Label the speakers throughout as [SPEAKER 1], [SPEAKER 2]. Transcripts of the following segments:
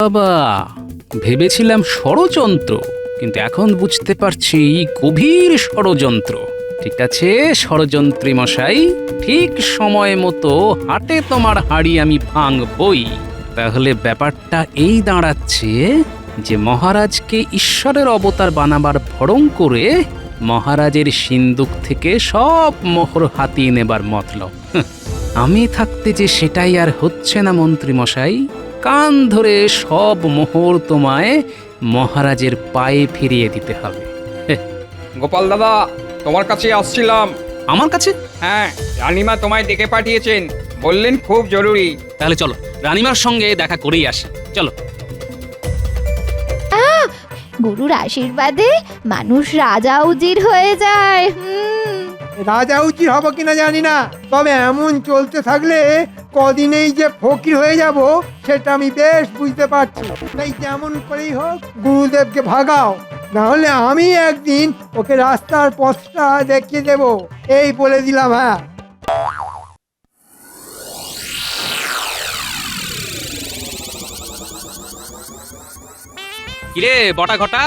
[SPEAKER 1] বাবা, ভেবেছিলাম ষড়যন্ত্র, কিন্তু এখন বুঝতে পারছি গভীর ষড়যন্ত্র। ঠিক আছে ষড়যন্ত্রী মশাই, ঠিক সময় মতো হাটে তোমার হাড়ি আমি ভাঙবই। তাহলে ব্যাপারটা এই দাঁড়াচ্ছে যে মহারাজকে ঈশ্বরের অবতার বানাবার ভড়ং করে মহারাজের সিন্দুক থেকে সব মোহর হাতিয়ে নেবার মতলব। আমি থাকতে যে সেটাই আর হচ্ছে না মন্ত্রী মশাই। কান ধরে সব মোহর তোমায় মহারাজের পায়ে ফিরিয়ে দিতে হবে।
[SPEAKER 2] গোপাল দাদা, তোমার কাছে আসছিলাম।
[SPEAKER 1] আমার কাছে?
[SPEAKER 2] হ্যাঁ, রানীমা তোমায় ডেকে পাঠিয়েছেন, বললেন খুব জরুরি।
[SPEAKER 1] তাহলে চলো, রানীমার সঙ্গে দেখা করেই আসি, চলো।
[SPEAKER 3] গুরুর আশীর্বাদে মানুষ রাজা উজির হয়ে যায়।
[SPEAKER 4] রাজা উচিত হব কিনা জানি না, তবে এমন চলতে থাকলে কদিনেই যে ফকির হয়ে যাব সেটা আমি বেশ বুঝতে পারছি। তাই যেমন করেই হোক গুরুদেবকে ভাগাও, না হলে আমি একদিন ওকে রাস্তার পথটা দেখিয়ে দেব, এই বলে দিলাম। হ্যাঁ,
[SPEAKER 1] কিরে বটা ঘটা,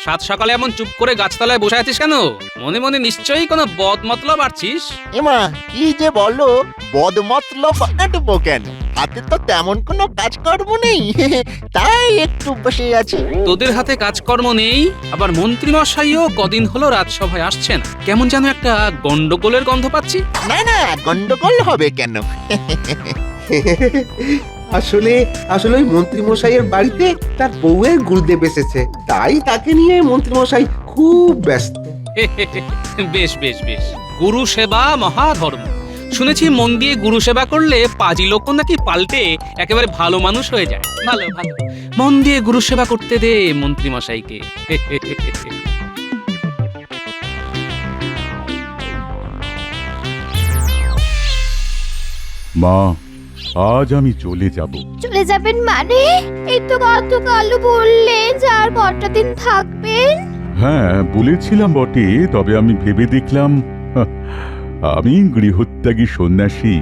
[SPEAKER 1] সাত সকালে এমন চুপ করে গাছতলায় বসে আছিস কেন? মনে মনে নিশ্চয়ই কোনো বদ মতলব আছিস।
[SPEAKER 5] এমা কি যে বলো, বদমতলব আটবো কেন? হাতে তো তেমন কোনো কাজকর্ম নেই, তাই একটু বসে আছি।
[SPEAKER 1] তোদের হাতে কাজকর্ম নেই, আবার মন্ত্রী মশাইও কদিন হলো রাজসভায় আসছেন। কেমন যেন একটা গন্ডগোলের গন্ধ পাচ্ছি।
[SPEAKER 5] না না, গন্ডগোল হবে কেন?
[SPEAKER 6] আসলে আসলে ওই মন্ত্রীমশাইয়ের বাড়িতে তার বউয়ের গুরুদেব এসেছে, তাই তাকে নিয়ে মন্ত্রীমশাই খুব ব্যস্ত।
[SPEAKER 1] বেশ বেশ বেশ, গুরু সেবা মহাধর্ম। শুনেছি মন দিয়ে গুরু সেবা করলে পাজি লোক নাকি পাল্টে একেবারে ভালো মানুষ হয়ে যায়। ভালো ভালো, মন দিয়ে গুরু সেবা করতে দে মন্ত্রী মশাইকে।
[SPEAKER 7] মা, আজ আমি চলে যাব।
[SPEAKER 3] চলে যাবেন মানে? এই তো গতকাল বললেন যে আর কটা দিন থাকবেন।
[SPEAKER 7] হ্যাঁ বলেছিলাম বটে, তবে আমি ভেবে দেখলাম আমি গৃহত্যাগী সন্ন্যাসী,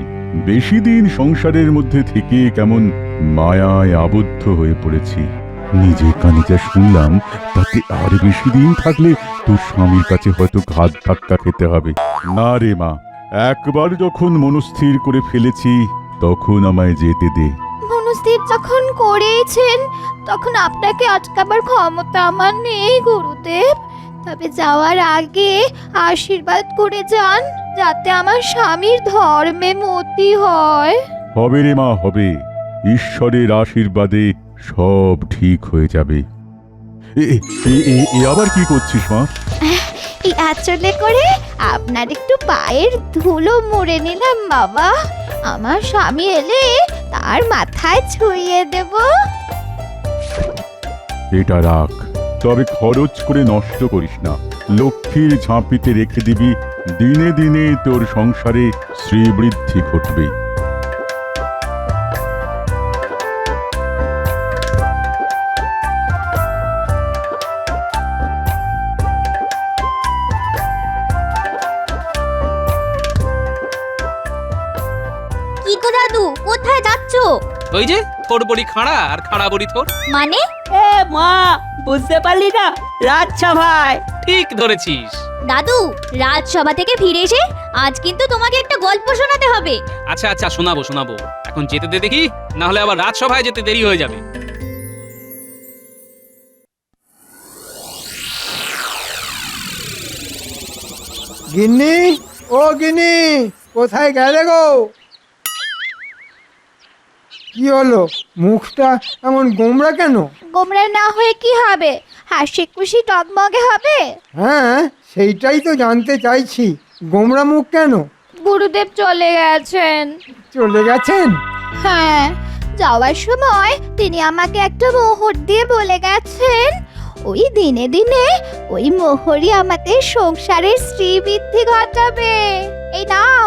[SPEAKER 7] বেশি দিন সংসারের মধ্যে থেকে কেমন মায়ায় আবদ্ধ হয়ে পড়েছি। নিজে কানে যা শুনলাম তাতে আর বেশি দিন থাকলে তোর স্বামীর কাছে হয়তো ঘাত ধাক্কা খেতে হবে। না রে মা, একবার যখন মনস্থির করে ফেলেছি তখন আমায় যেতে দে।
[SPEAKER 3] মনস্থির যখন করেছেন তখন আপনাকে আটকাবার ক্ষমতা আমার নেই গুরুদেব। তবে যাওয়ার আগে আশীর্বাদ করে যান যাতে আমার স্বামীর ধর্মে মতি হয়।
[SPEAKER 7] হবে রে মা, হবে। ঈশ্বরের আশীর্বাদে সব ঠিক হয়ে যাবে। আবার কি করছিস মা?
[SPEAKER 3] এই আঁচলে করে আপনার একটু পায়ের ধুলো মুড়ে নিলাম বাবা। আমার স্বামী এলে তার মাথায় ছুঁয়ে দেব।
[SPEAKER 7] এটা রাখ, তবে খরচ করে নষ্ট করিস না। লক্ষ্মীর ঝাঁপিতে রেখে দিবি, দিনে দিনে তোর সংসারে শ্রীবৃদ্ধি ঘটবে।
[SPEAKER 3] কি গো দাদু, কোথায় যাচ্ছো?
[SPEAKER 1] ওই যে থোর বড়ি খাড়া আর খাড়া বড়ি থোর।
[SPEAKER 3] মানে?
[SPEAKER 8] এ মা, বুঝতে পারলি না? রাজসভায়।
[SPEAKER 1] ঠিক ধরেছিস।
[SPEAKER 3] দাদু, রাজসভা থেকে ফিরে এসে আজ কিন্তু তোমাকে একটা গল্প শোনাতে হবে।
[SPEAKER 1] আচ্ছা আচ্ছা, শোনাবো শোনাবো, এখন যেতে দে দেখি, না হলে আবার রাজসভায় যেতে দেরি হয়ে যাবে।
[SPEAKER 4] গিন্নি, ও গিন্নি, কোথায় গেলে গো? কি হলো, মুখটা এমন গোমড়া কেন?
[SPEAKER 3] গোমরা না হয়ে কি হবে, হাসি খুশি টকমগে হবে।
[SPEAKER 4] হ্যাঁ, সেইটাই তো জানতে চাইছি, গোমড়া মুখ কেন?
[SPEAKER 3] গুরুদেব চলে গেছেন।
[SPEAKER 4] চলে গেছেন?
[SPEAKER 3] হ্যাঁ, যাওয়ার সময় তিনি আমাকে একটা মোহর দিয়ে বলে গেছেন, ওই দিনে দিনে ওই মোহরই আমাদের সংসারের শ্রীবৃদ্ধি ঘটাবে। এই নাও,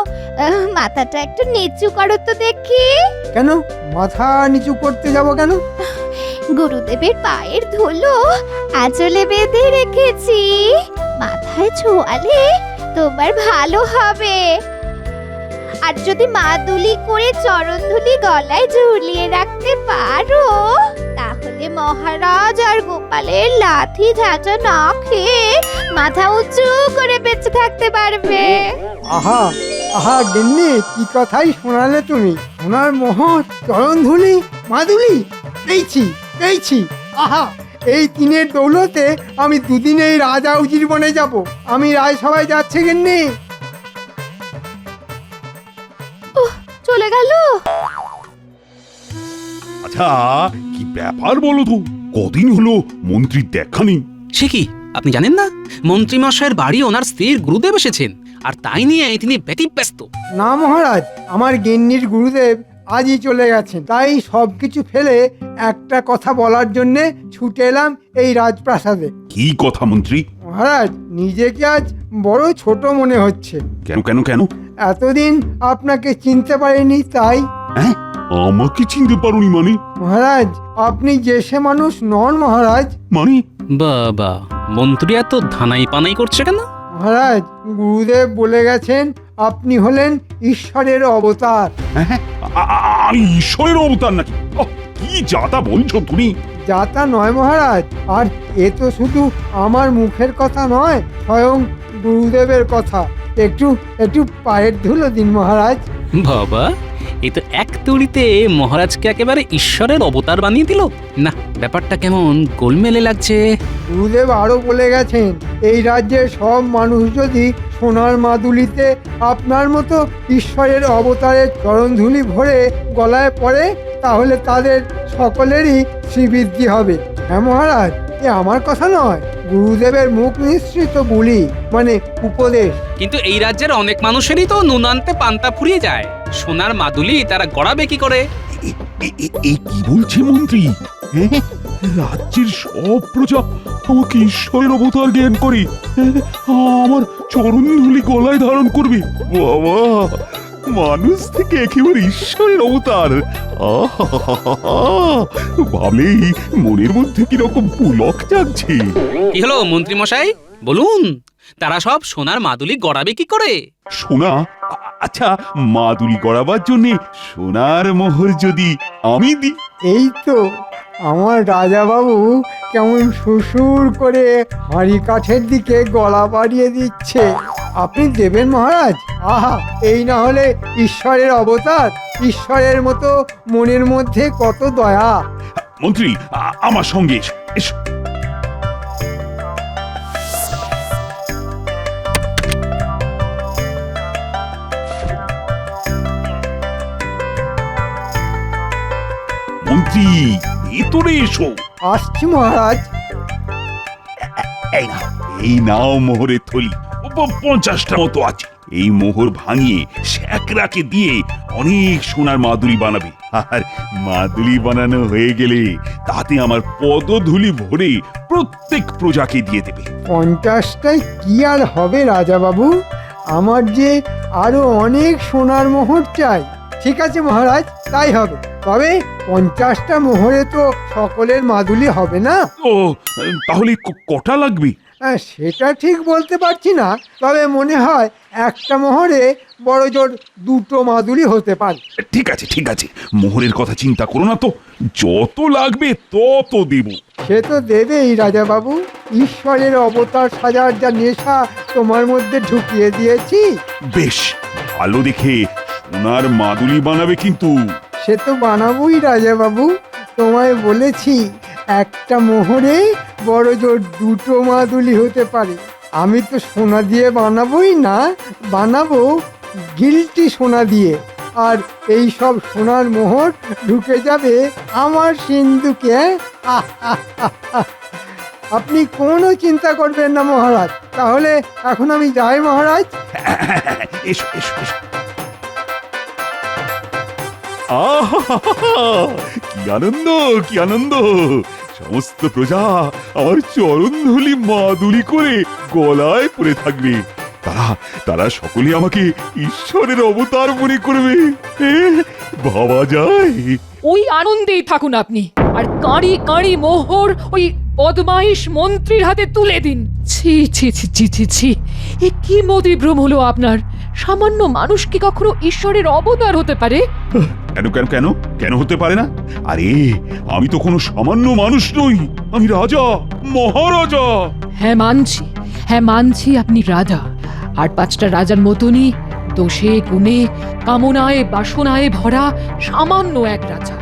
[SPEAKER 3] মাথাটা একটু নিচু করো তো দেখি।
[SPEAKER 4] কেন মাথা নিচু করতে যাব কেন?
[SPEAKER 3] গুরুদেবের পায়ের ধুলো আঁচলে বেঁধে রেখেছি, মাথায় ছোঁয়ালে তোমার ভালো হবে। আর যদি মাদুলি করে চরণ ধুলি গলায় ঝুলিয়ে রাখতে পারো তাহলে মহারাজ আর গোপালের লাঠি ঝাঁটা না খেয়ে মাথা উঁচু করে বেঁচে থাকতে পারবে।
[SPEAKER 4] আহা আহা গিন্নি, কি কথাই শোনালে তুমি। সোনার মোহর, চরণধুলি, মাদুলি পেয়েছি পেয়েছি। আহা, এই তিনের দৌলতে আমি দুদিনেই রাজা উজির বনে যাব। আমি রাজসভায় যাচ্ছে গিন্নি।
[SPEAKER 3] চলে গেল।
[SPEAKER 9] আচ্ছা, কি ব্যাপার বলো তো? কদিন হলো মন্ত্রীর দেখা নেই।
[SPEAKER 1] সে কি, আপনি জানেন না মন্ত্রীমশাইয়ের বাড়ি ওনার স্ত্রীর গুরুদেব এসেছেন, আর তাই নিয়ে তিনি ব্যতিব্যস্ত।
[SPEAKER 4] না মহারাজ, আমার গিন্নির গুরুদেব আজই চলে গেছেন। তাই সবকিছু ফেলে একটা কথা বলার জন্যে ছুটে এলাম এই রাজপ্রাসাদে।
[SPEAKER 9] কি কথা মন্ত্রী?
[SPEAKER 4] মহারাজ, নিজেকে আজ বড় ছোট মনে হচ্ছে।
[SPEAKER 9] কেন কেন কেন?
[SPEAKER 4] এতদিন আপনাকে চিনতে পারিনি তাই।
[SPEAKER 9] হ্যাঁ, আমাকে চিনতে পারোনি মানে?
[SPEAKER 4] মহারাজ, আপনি যে সে মানুষ নন মহারাজ।
[SPEAKER 9] মানে?
[SPEAKER 1] বাবা, মন্ত্রী এত ধানাই পানাই করছে কেন?
[SPEAKER 4] মহারাজ, গুরুদেব বলে গেছেন আপনি হলেন ঈশ্বরের অবতার।
[SPEAKER 9] হ্যাঁ, আমি ঈশ্বরের অবতার নাকি? ওহ, কি যাতা বলছো তুমি?
[SPEAKER 4] যাতা নয় মহারাজ, আর এ তো শুধু আমার মুখের কথা নয়, স্বয়ং গুরুদেবের কথা। একটু একটু পায়ের ধুলো দিন মহারাজ।
[SPEAKER 1] বাবা, এই তো এক তুড়িতে মহারাজকে একেবারে ঈশ্বরের অবতার বানিয়ে দিল। না, ব্যাপারটা কেমন গোলমেলে লাগছে।
[SPEAKER 4] গুরুদেব আরো বলে গেছেন, এই রাজ্যের সব মানুষ যদি সোনার মাদুলিতে আপনার মতো ঈশ্বরের অবতারের চরণধুলি ভরে গলায় পড়ে, তাহলে তাদের সকলেরই শ্রীবৃদ্ধি হবে। হ্যাঁ মহারাজ, এ আমার কথা নয়, গুরুদেবের মুখ নিঃসৃত বুলি, মানে উপদেশ।
[SPEAKER 1] কিন্তু এই রাজ্যের অনেক মানুষেরই তো নুন আনতে পান্তা ফুরিয়ে যায়। সোনার মাদুলি তারা গড়াবে কি করে?
[SPEAKER 9] এই কি বলছে মন্ত্রী? হ্যাঁ, রাজ্যের সব প্রজা আমাকে ঈশ্বরের অবতার জ্ঞান করে, হ্যাঁ, আমার চরণধুলি গলায় ধারণ করবে। বাবা, মানুষ থেকে একেবারে ঈশ্বরের অবতার। ভাবলেই মনের মধ্যে কিরকম পুলক জাগছে।
[SPEAKER 1] কি হলো মন্ত্রী মশাই, বলুন, তারা সব সোনার মাদুলি গড়াবে কি করে?
[SPEAKER 9] সোনা? আচ্ছা, মাদুলি গড়াবার জন্য সোনার মোহর যদি আমি দিই?
[SPEAKER 4] এই তো আমার রাজা বাবু কেমন সুসুর করে হাঁড়ি কাঠের দিকে গলা বাড়িয়ে দিচ্ছে। আপনি দেবেন মহারাজ? আহা, এই না হলে ঈশ্বরের অবতার। ঈশ্বরের মতো মনের মধ্যে কত দয়া।
[SPEAKER 9] মন্ত্রী, আমার সঙ্গে এসো, এসো। মন্ত্রী, ভেতরে এসো।
[SPEAKER 4] আসছি মহারাজ।
[SPEAKER 9] এই নাও মোহরের থলি। 50টা মতো আছে। এই মোহর ভাঙিয়ে শ্যাকরাকে দিয়ে অনেক সোনার মাদুলি বানাবে, আর মাদুলি বানানো হয়ে গেলে তাতে আমার পদধূলি ভরে প্রত্যেক প্রজাকে দিয়ে দেবে।
[SPEAKER 4] 50টায় কি আর হবে রাজা বাবু, আমার যে আরো অনেক সোনার মোহর চাই। ঠিক আছে মহারাজ, তাই হবে। তবে 50টা মোহরে তো সকলের মাদুলি হবে না।
[SPEAKER 9] ও, তাহলে কটা লাগবে?
[SPEAKER 4] সেটা ঠিক বলতে পারছি না, তবে মনে হয় একটা মোহরে বড় জোর 2টো মাদুলি হতে পারে।
[SPEAKER 9] ঠিক আছে ঠিক আছে, মোহরের কথা চিন্তা করো না তো, যত লাগবে তত দেব।
[SPEAKER 4] সে তো দেবেই রাজা বাবু। ঈশ্বরের অবতার সাজার যা নেশা তোমার মধ্যে ঢুকিয়ে দিয়েছি।
[SPEAKER 9] বেশ, ভালো দেখে সোনার মাদুলি বানাবে কিন্তু।
[SPEAKER 4] সে তো বানাবোই রাজা বাবু, তোমায় বলেছি একটা মোহরে বড় জোর 2টো মাদুলি হতে পারে। আমি তো সোনা দিয়ে বানাবোই না, বানাবো গিলটি সোনা দিয়ে। আর এই সব সোনার মোহর ঢুকে যাবে আমার সিন্ধুকে। আপনি কোনো চিন্তা করবেন না মহারাজ। তাহলে এখন আমি যাই মহারাজ।
[SPEAKER 9] এসো এসো এসো। আহা, কি আনন্দ কি আনন্দ! সমস্ত প্রজা আমার চরণধুলি মাদুলি করে গলায় পরে থাকবে। তারা তারা সকলে আমাকে ঈশ্বরের অবতার মনে করবে। ভাবা যায়?
[SPEAKER 10] ওই আনন্দেই থাকুন আপনি, আর কাঁড়ি কাঁড়ি মোহর ওই বদমাইশ মন্ত্রীর হাতে তুলে দিন। ছি ছি ছি ছি ছি ছি, এ কি মোদি ভ্রম হলো আপনার? সামান্য মানুষ কি কখনো ঈশ্বরের অবতার হতে পারে?
[SPEAKER 9] কেন কেন কেন কেন হতে পারে না? আরে আমি তো কোনো সামান্য মানুষ নই, আমি রাজা, মহারাজা।
[SPEAKER 10] হ্যাঁ মানছি আপনি রাজা, আর 5টা রাজার মতনই দোষে গুণে কামনায় বাসনায় ভরা সামান্য এক রাজা।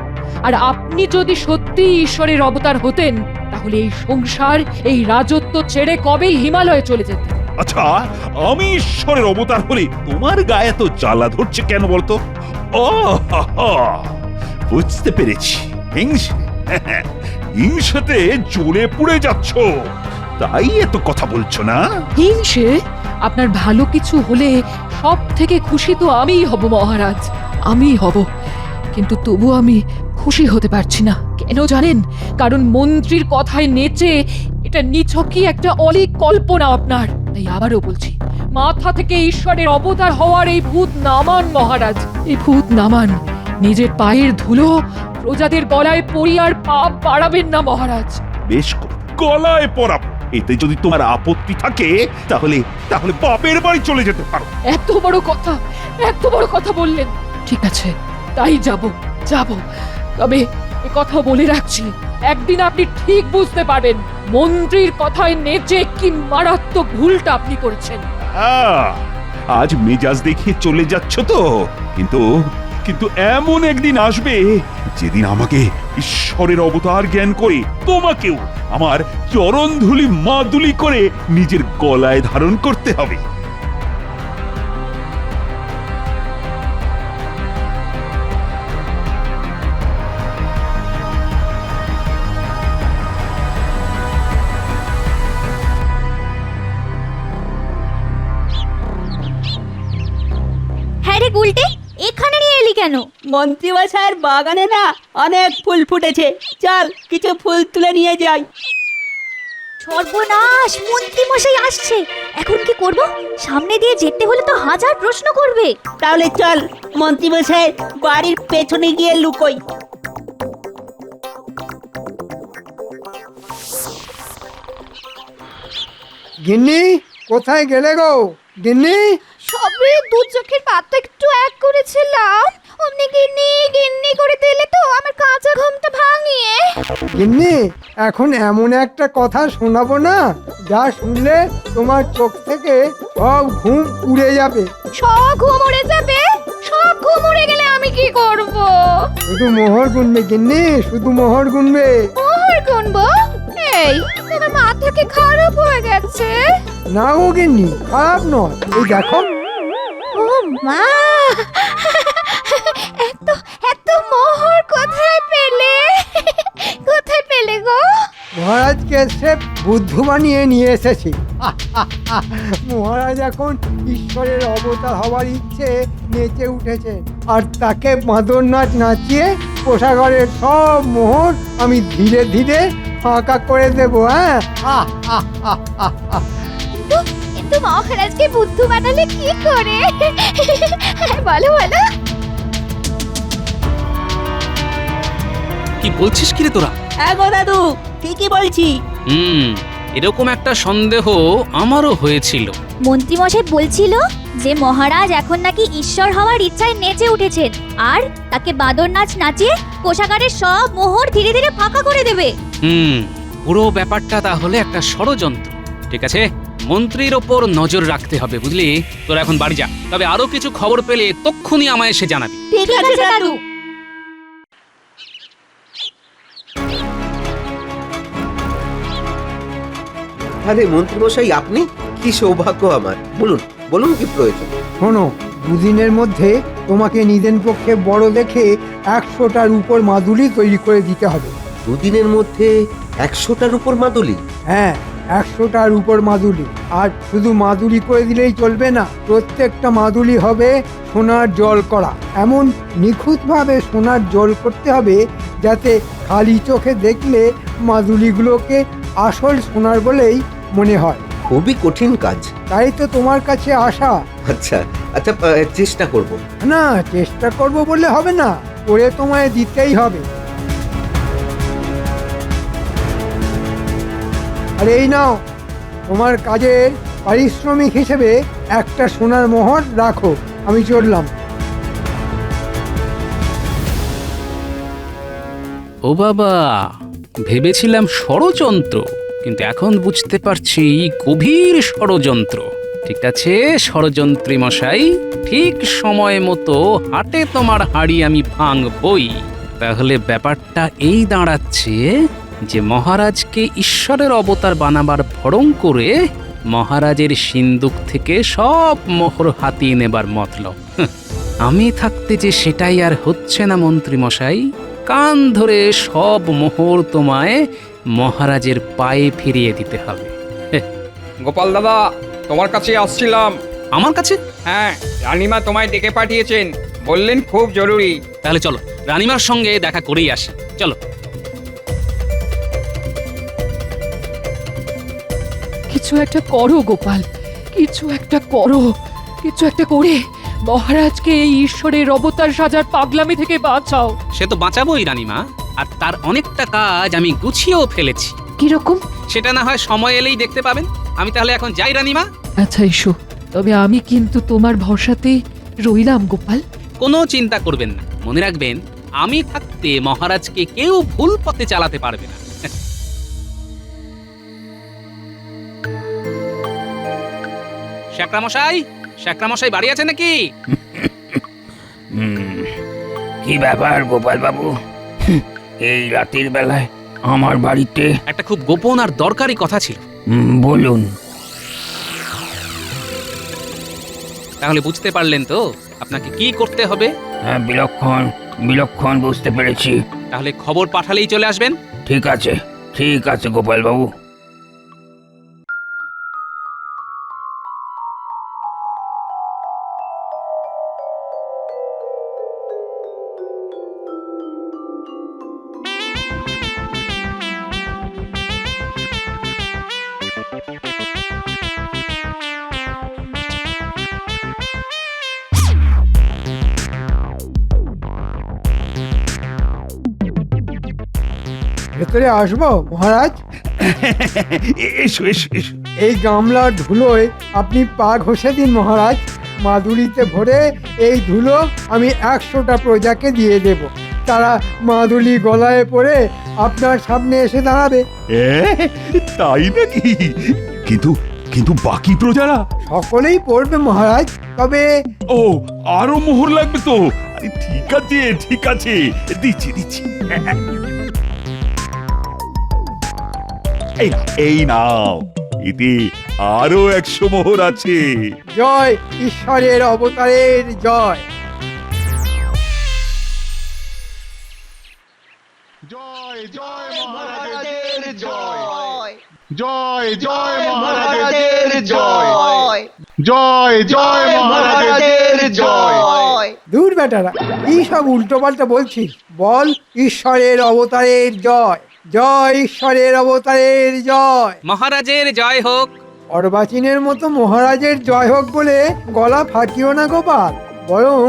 [SPEAKER 10] আর আপনি যদি সত্যি ঈশ্বরের অবতার হতেন তাহলে এই সংসার এই রাজত্ব ছেড়ে কবেই হিমালয়ে চলে যেতেন।
[SPEAKER 9] আচ্ছা, আমি ঈশ্বরের অবতার হলে তোমার গায়ে তো জ্বালা ধরছে কেন বলতো? ও হা হা, বুঝতে পেরেছি, হিংসাতে জ্বলে পুড়ে যাচ্ছ, তাই এত কথা বলছো না?
[SPEAKER 10] হিংসে? আপনার ভালো কিছু হলে সব থেকে খুশি তো আমিই হব মহারাজ, আমিই হব। কিন্তু তবু আমি খুশি হতে পারছি না। কেন জানেন? কারণ মন্ত্রীর কথায় নেচে এটা নিছকই একটা অলীক কল্পনা আপনার। তাই আবারও বলছি, মাথা থেকে ঈশ্বরের অবতার হওয়ার এই ভূত নামান মহারাজ, এই ভূত নামান। নিজের পায়ের ধুলো প্রজাদের গলায় পরি আর পাপ বাড়াবেন না মহারাজ।
[SPEAKER 9] বেশ, গলায় পরাবো। এতে যদি তোমার আপত্তি থাকে তাহলে তাহলে বাপের বাড়ি চলে যেতে পারো।
[SPEAKER 10] এত বড় কথা বললেন। ঠিক আছে, তাই যাব। তবে এ কথা বলে রাখছি, একদিন আপনি ঠিক বুঝতে পারবেন মন্ত্রীর কথায় নেচে কি মারাত্মক ভুলটা আপনি করেছেন।
[SPEAKER 9] আজ মেজাজ দেখিয়ে চলে যাচ্ছ তো, কিন্তু কিন্তু এমন একদিন আসবে যেদিন আমাকে ঈশ্বরের অবতার জ্ঞান করে তোমাকেও আমার চরণধুলি মাদুলি করে নিজের গলায় ধারণ করতে হবে।
[SPEAKER 3] হ্যাঁ রে গুলটে, এখানে নিয়ে এলি কেন?
[SPEAKER 8] মন্ত্রীমশাইয়ের বাগানে না অনেক ফুল ফুটেছে, চল কিছু ফুল তুলে নিয়ে যাই।
[SPEAKER 3] সর্বনাশ, মন্ত্রী মশাই আসছে। এখন কি করব? সামনে দিয়ে যেতে হলে তো হাজার প্রশ্ন করবে।
[SPEAKER 8] তাহলে চল মন্ত্রীমশাইয়ের বাড়ির পেছনে গিয়ে লুকোই।
[SPEAKER 4] গিন্নি, কোথায় গেলে গো গিন্নি?
[SPEAKER 3] সবে দু চোখের পাতা একটু এক করেছিলাম, অমনি গিন্নি গিন্নি করে দিলে তো আমার কাঁচা ঘুমটা ভাঙিয়ে।
[SPEAKER 4] গিন্নি, এখন এমন একটা কথা শোনাবো না, যা শুনলে তোমার চোখ থেকে সব ঘুম উড়ে যাবে।
[SPEAKER 3] সব ঘুম উড়ে যাবে? সব ঘুম উড়ে গেলে আমি কি করব?
[SPEAKER 4] শুধু মোহর গুনবে গিন্নি, শুধু মোহর গুনবে।
[SPEAKER 3] মোহর গুনবো? এই, তোমার মাথা কি খারাপ হয়ে গেছে?
[SPEAKER 4] না গো গিন্নি, খারাপ নয়, এই দেখো।
[SPEAKER 3] ও মা, এত মোহর কোথায় পেলে? কোথায় পেলে গো?
[SPEAKER 4] মহারাজকে সে বুদ্ধ বানিয়ে নিয়ে এসেছি। মহারাজ এখন ঈশ্বরের অবতার হওয়ার ইচ্ছে নেচে উঠেছেন, আর তাকে মাদর নাচ নাচিয়ে কোষাগারের সব মোহর আমি ধীরে ধীরে ফাঁকা করে দেবো। হ্যাঁ,
[SPEAKER 3] কিন্তু মহারাজকে বুদ্ধ বানালে কি করে? বলো বলো।
[SPEAKER 1] কি বলছিস কি রে তোরা?
[SPEAKER 8] গো দাদু, ঠিকই বলছি।
[SPEAKER 1] এরকম একটা সন্দেহ আমারও হয়েছিল।
[SPEAKER 3] মন্ত্রী মশাই বলছিল যে মহারাজ এখন নাকি ঈশ্বর হওয়ার ইচ্ছায় নেচে উঠেছেন, আর তাকে বাদর নাচ নাচিয়ে কোষাগারের সব মোহর ধীরে ধীরে ফাঁকা করে দেবে।
[SPEAKER 1] পুরো ব্যাপারটা তাহলে একটা ষড়যন্ত্র। ঠিক আছে, মন্ত্রীর ওপর নজর রাখতে হবে, বুঝলি? তোরা এখন বাড়ি যা, তবে আরো কিছু খবর পেলে তক্ষুনি আমায় এসে জানাবি।
[SPEAKER 3] ঠিক আছে দাদু।
[SPEAKER 6] আরে মন্ত্রীমশাই, আপনি? কি সৌভাগ্য আমার! বলুন বলুন, কি প্রয়োজন?
[SPEAKER 4] শোনো, দুদিনের মধ্যে তোমাকে নিদেন পক্ষে বড় দেখে 100টার উপর মাদুলি তৈরি করে দিতে হবে।
[SPEAKER 6] দুদিনের মধ্যে 100টার উপর মাদুলি?
[SPEAKER 4] হ্যাঁ, 100টার উপর মাদুলি। আর শুধু মাদুলি করে দিলেই চলবে না, প্রত্যেকটা মাদুলি হবে সোনার জল করা। এমন নিখুঁতভাবে সোনার জল করতে হবে যাতে খালি চোখে দেখলে মাদুলিগুলোকে আসল সোনার বলেই মনে হয়।
[SPEAKER 6] খুবই কঠিন কাজ।
[SPEAKER 4] তাই তো তোমার কাছে আসা।
[SPEAKER 6] আচ্ছা আচ্ছা, চেষ্টা করব।
[SPEAKER 4] না, চেষ্টা করব বললে হবে না, করে তোমায় দিতেই হবে। আর এই নাও, তোমার কাজের পারিশ্রমিক হিসেবে একটা সোনার মোহর রাখো। আমি চললাম।
[SPEAKER 1] ও বাবা, ভেবেছিলাম ষড়যন্ত্র, কিন্তু এখন বুঝতে পারছি গভীর ষড়যন্ত্র। ঠিক আছে ষড়যন্ত্রী মশাই, ঠিক সময় মতো হাটে তোমার হাড়ি আমি ভাঙবই। তাহলে ব্যাপারটা এই দাঁড়াচ্ছে যে মহারাজকে ঈশ্বরের অবতার বানাবার ভড়ং করে মহারাজের সিন্দুক থেকে সব মোহর হাতিয়ে নেবার মতলব। আমি থাকতে যে সেটাই আর হচ্ছে না মন্ত্রী মশাই। কান ধরে সব মোহর তোমায় মহারাজের পায়ে ফিরিয়ে দিতে হবে।
[SPEAKER 2] গোপাল দাদা, তোমার কাছে আসছিলাম।
[SPEAKER 1] আমার কাছে?
[SPEAKER 2] হ্যাঁ, রানীমা তোমায় ডেকে পাঠিয়েছেন, বললেন খুব জরুরি।
[SPEAKER 1] তাহলে চলো রানীমার সঙ্গে দেখা করেই আসি, চলো।
[SPEAKER 10] কিছু একটা করো গোপাল, কিছু একটা করো, কিছু একটা করে মহারাজকে এই ঈশ্বরের অবতার সাজার পাগলামি থেকে বাঁচাও।
[SPEAKER 1] সে তো বাঁচাবোই রানীমা, আর তার অনেকটা কাজ আমি গুছিয়েও ফেলেছি।
[SPEAKER 10] কিরকম?
[SPEAKER 1] সেটা না হয় সময় এলেই দেখতে পাবেন। আমি তাহলে এখন যাই রানীমা।
[SPEAKER 10] আচ্ছা এসো, তবে আমি কিন্তু তোমার ভরসাতে রইলাম গোপাল।
[SPEAKER 1] কোনো চিন্তা করবেন না, মনে রাখবেন আমি থাকতে মহারাজকে কেউ ভুল পথে চালাতে পারবে না। শ্যাকরামশাই, শ্যাকরামশাই বাড়ি আছে নাকি?
[SPEAKER 11] কি ব্যাপার গোপাল বাবু, এই রাতের বেলায় আমার বাড়িতে?
[SPEAKER 1] একটা খুব গোপন আর দরকারি কথা ছিল।
[SPEAKER 11] বলুন।
[SPEAKER 1] তাহলে বুঝতে পারলেন তো আপনাকে কি করতে হবে?
[SPEAKER 11] হ্যাঁ, বিলক্ষণ বুঝতে পেরেছি।
[SPEAKER 1] তাহলে খবর পাঠালেই চলে আসবেন।
[SPEAKER 11] ঠিক আছে, ঠিক আছে গোপাল বাবু।
[SPEAKER 4] ভেতরে আসবো মহারাজ?
[SPEAKER 9] এসো এসো এসো।
[SPEAKER 4] এই গামলার ধুলোয় আপনি পা ঘষে দিন মহারাজ। মাদুলিতে ভরে এই ধুলো আমি 100টা প্রজাকে দিয়ে দেব। তারা মাদুলি গলায় পরে আপনার সামনে এসে দাঁড়াবে।
[SPEAKER 9] তাই নাকি? কিন্তু কিন্তু বাকি প্রজারা?
[SPEAKER 4] সকলেই পড়বে মহারাজ, তবে
[SPEAKER 9] ও, আরো মোহর লাগবে তো? আরে ঠিক আছে ঠিক আছে, দিচ্ছি দিচ্ছি। এই নাও, এতে আরো 100 মোহর আছে।
[SPEAKER 4] জয় ঈশ্বরের অবতারের জয়।
[SPEAKER 7] জয় জয় মহারাজের জয়, জয় জয় মহারাজের জয়, জয় জয় মহারাজের জয়।
[SPEAKER 4] দূর বেটারা, কি সব উল্টো পাল্টা বলছিস? বল ঈশ্বরের অবতারের জয়, জয় ঈশ্বরের অবতারের জয়।
[SPEAKER 1] মহারাজের জয় হোক।
[SPEAKER 4] অর্বাচীনের মতো মহারাজের জয় হোক বলে গলা ফাটিও না গোপাল, বরং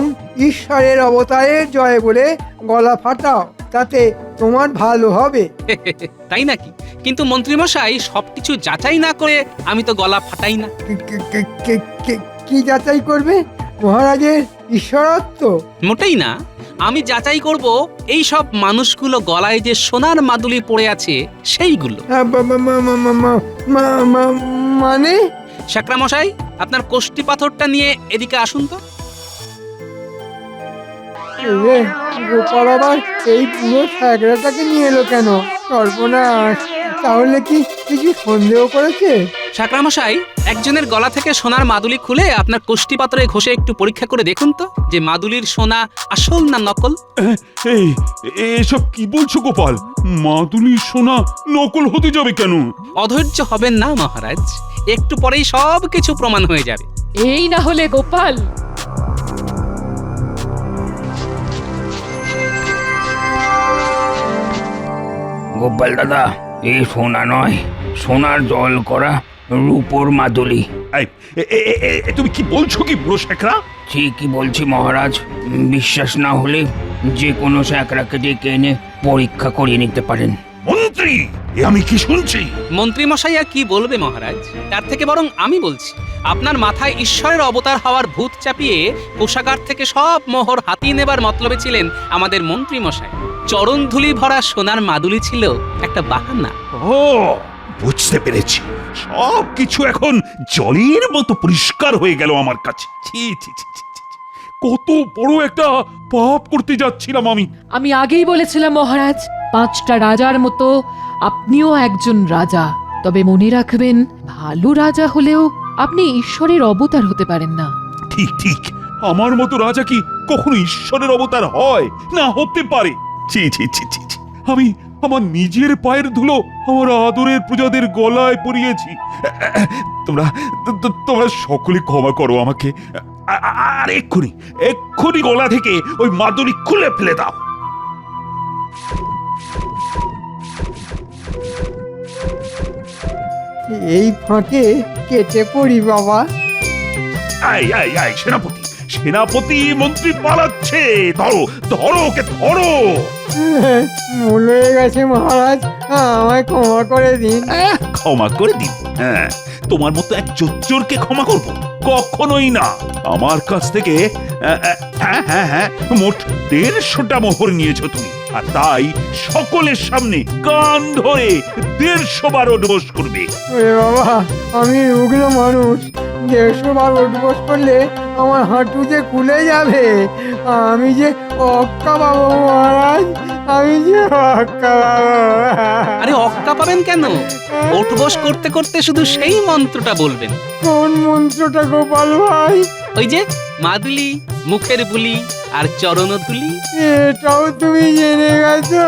[SPEAKER 4] ঈশ্বরের অবতারের জয় বলে গলা ফাটাও, তাতে তোমার ভালো হবে।
[SPEAKER 1] তাই নাকি? কিন্তু মন্ত্রীমশাই, সবকিছু যাচাই না করে আমি তো গলা ফাটাই না।
[SPEAKER 4] কি যাচাই করবে? মহারাজের ঈশ্বরত্ব?
[SPEAKER 1] মোটেই না। আমি যাচাই করব এই সব মানুষগুলো গলায় যে সোনার মাদুলি পড়ে আছে সেইগুলো।
[SPEAKER 4] মানে?
[SPEAKER 1] শ্যাকরামশাই, আপনার কোষ্ঠী পাথরটা নিয়ে এদিকে আসুন তো।
[SPEAKER 4] গোপাল আবার এই পুরো স্যাগরাটাকে নিয়ে এলো কেন? সর্বনাশ! তাহলে কি কিছু সন্দেহ করেছে?
[SPEAKER 1] শ্যাকরামশাই, একজনের গলা থেকে সোনার মাদুলি খুলে আপনার কোষ্ঠী পাথরে ঘষে একটু পরীক্ষা করে দেখুন তো যে মাদুলির সোনা আসল না নকল।
[SPEAKER 9] এই এসব কি বলছো গোপাল? মাদুলির সোনা নকল হতে যাবে কেন?
[SPEAKER 1] অধৈর্য হবেন না মহারাজ, একটু পরেই সব কিছু প্রমাণ হয়ে যাবে।
[SPEAKER 10] এই না হলে গোপাল।
[SPEAKER 11] গোপাল দাদা, এই সোনা নয়, সোনার জল করা রূপোর মাদুলি।
[SPEAKER 9] তুমি কি বলছো কি বুড়ো শ্যাকরা?
[SPEAKER 11] ঠিকই বলছি মহারাজ। বিশ্বাস না হলে যে কোনো শ্যাকরাকে ডেকে এনে পরীক্ষা করিয়ে নিতে পারেন।
[SPEAKER 9] মন্ত্রী, এ আমি কি শুনছি?
[SPEAKER 1] মন্ত্রী মশাই আর কি বলবে মহারাজ, তার থেকে বরং আমি বলছি। আপনার মাথায় ঈশ্বরের অবতার হওয়ার ভূত চাপিয়ে কোষাগার থেকে সব মোহর হাতিয়ে নেবার মতলবে ছিলেন আমাদের মন্ত্রী মশাই। চরণধুলি ভরা সোনার মাদুলি ছিল একটা বাহানা।
[SPEAKER 9] ও বুঝতে পেরেছি, সব কিছু এখন জলের মতো পরিষ্কার হয়ে গেল আমার কাছে। ছি ছি ছি ছি ছি, ছি। কত বড় একটা পাপ করতে যাচ্ছিলাম আমি।
[SPEAKER 10] আমি আগেই বলেছিলাম মহারাজ, 5টা রাজার মতো আপনিও একজন রাজা। তবে মনে রাখবেন, ভালো রাজা হলেও আপনি ঈশ্বরের অবতার হতে পারেন না।
[SPEAKER 9] ঠিক ঠিক, আমার মতো রাজা কি কখনো ঈশ্বরের অবতার হয়? না হতে পারে। ছি ছি ছি ছি ছি। আমি আমার নিজের পায়ের ধুলো আমার আদরের প্রজাদের গলায় পরিয়েছি। তোমরা তোমরা সকলে ক্ষমা করো আমাকে। আর এক্ষুনি এক্ষুনি গলা থেকে ওই মাদুলি খুলে ফেলে দাও।
[SPEAKER 4] এই ফাঁকে কেটে পড়ি বাবা।
[SPEAKER 9] আই আই আই, সেনাপতি সেনাপতি, মন্ত্রী পালাচ্ছে। ধরো ধরো ওকে, ধরো।
[SPEAKER 4] ভুল হয়ে গেছে মহারাজ, আমায় ক্ষমা করে দিন।
[SPEAKER 9] ক্ষমা করে দিব? হ্যাঁ, তোমার মতো এক চোরকে ক্ষমা করব? কখনোই না। আমার কাছ থেকে হ্যাঁ হ্যাঁ হ্যাঁ মোট 150টা মোহর নিয়েছো তুমি, আর তাই সকলের সামনে কান ধরে 150 বার উঠবোস করবে।
[SPEAKER 4] ওরে বাবা, আমি রুগ্ন মানুষ, 150 বার উঠবোস করলে আমার হাঁটু যে খুলে যাবে। আমি যে অক্কা পাবো মহারাজ, আমি যে অক্কা পাবো।
[SPEAKER 1] আরে অক্কা পাবেন কেন? ওঠবস করতে করতে শুধু সেই মন্ত্রটা বলবেন।
[SPEAKER 4] কোন মন্ত্রটা গোপাল ভাই?
[SPEAKER 1] ওই যে মাদুলি, মুখের বুলি আর চরণধুলি।
[SPEAKER 4] এটাও তুমি জেনে গেছো?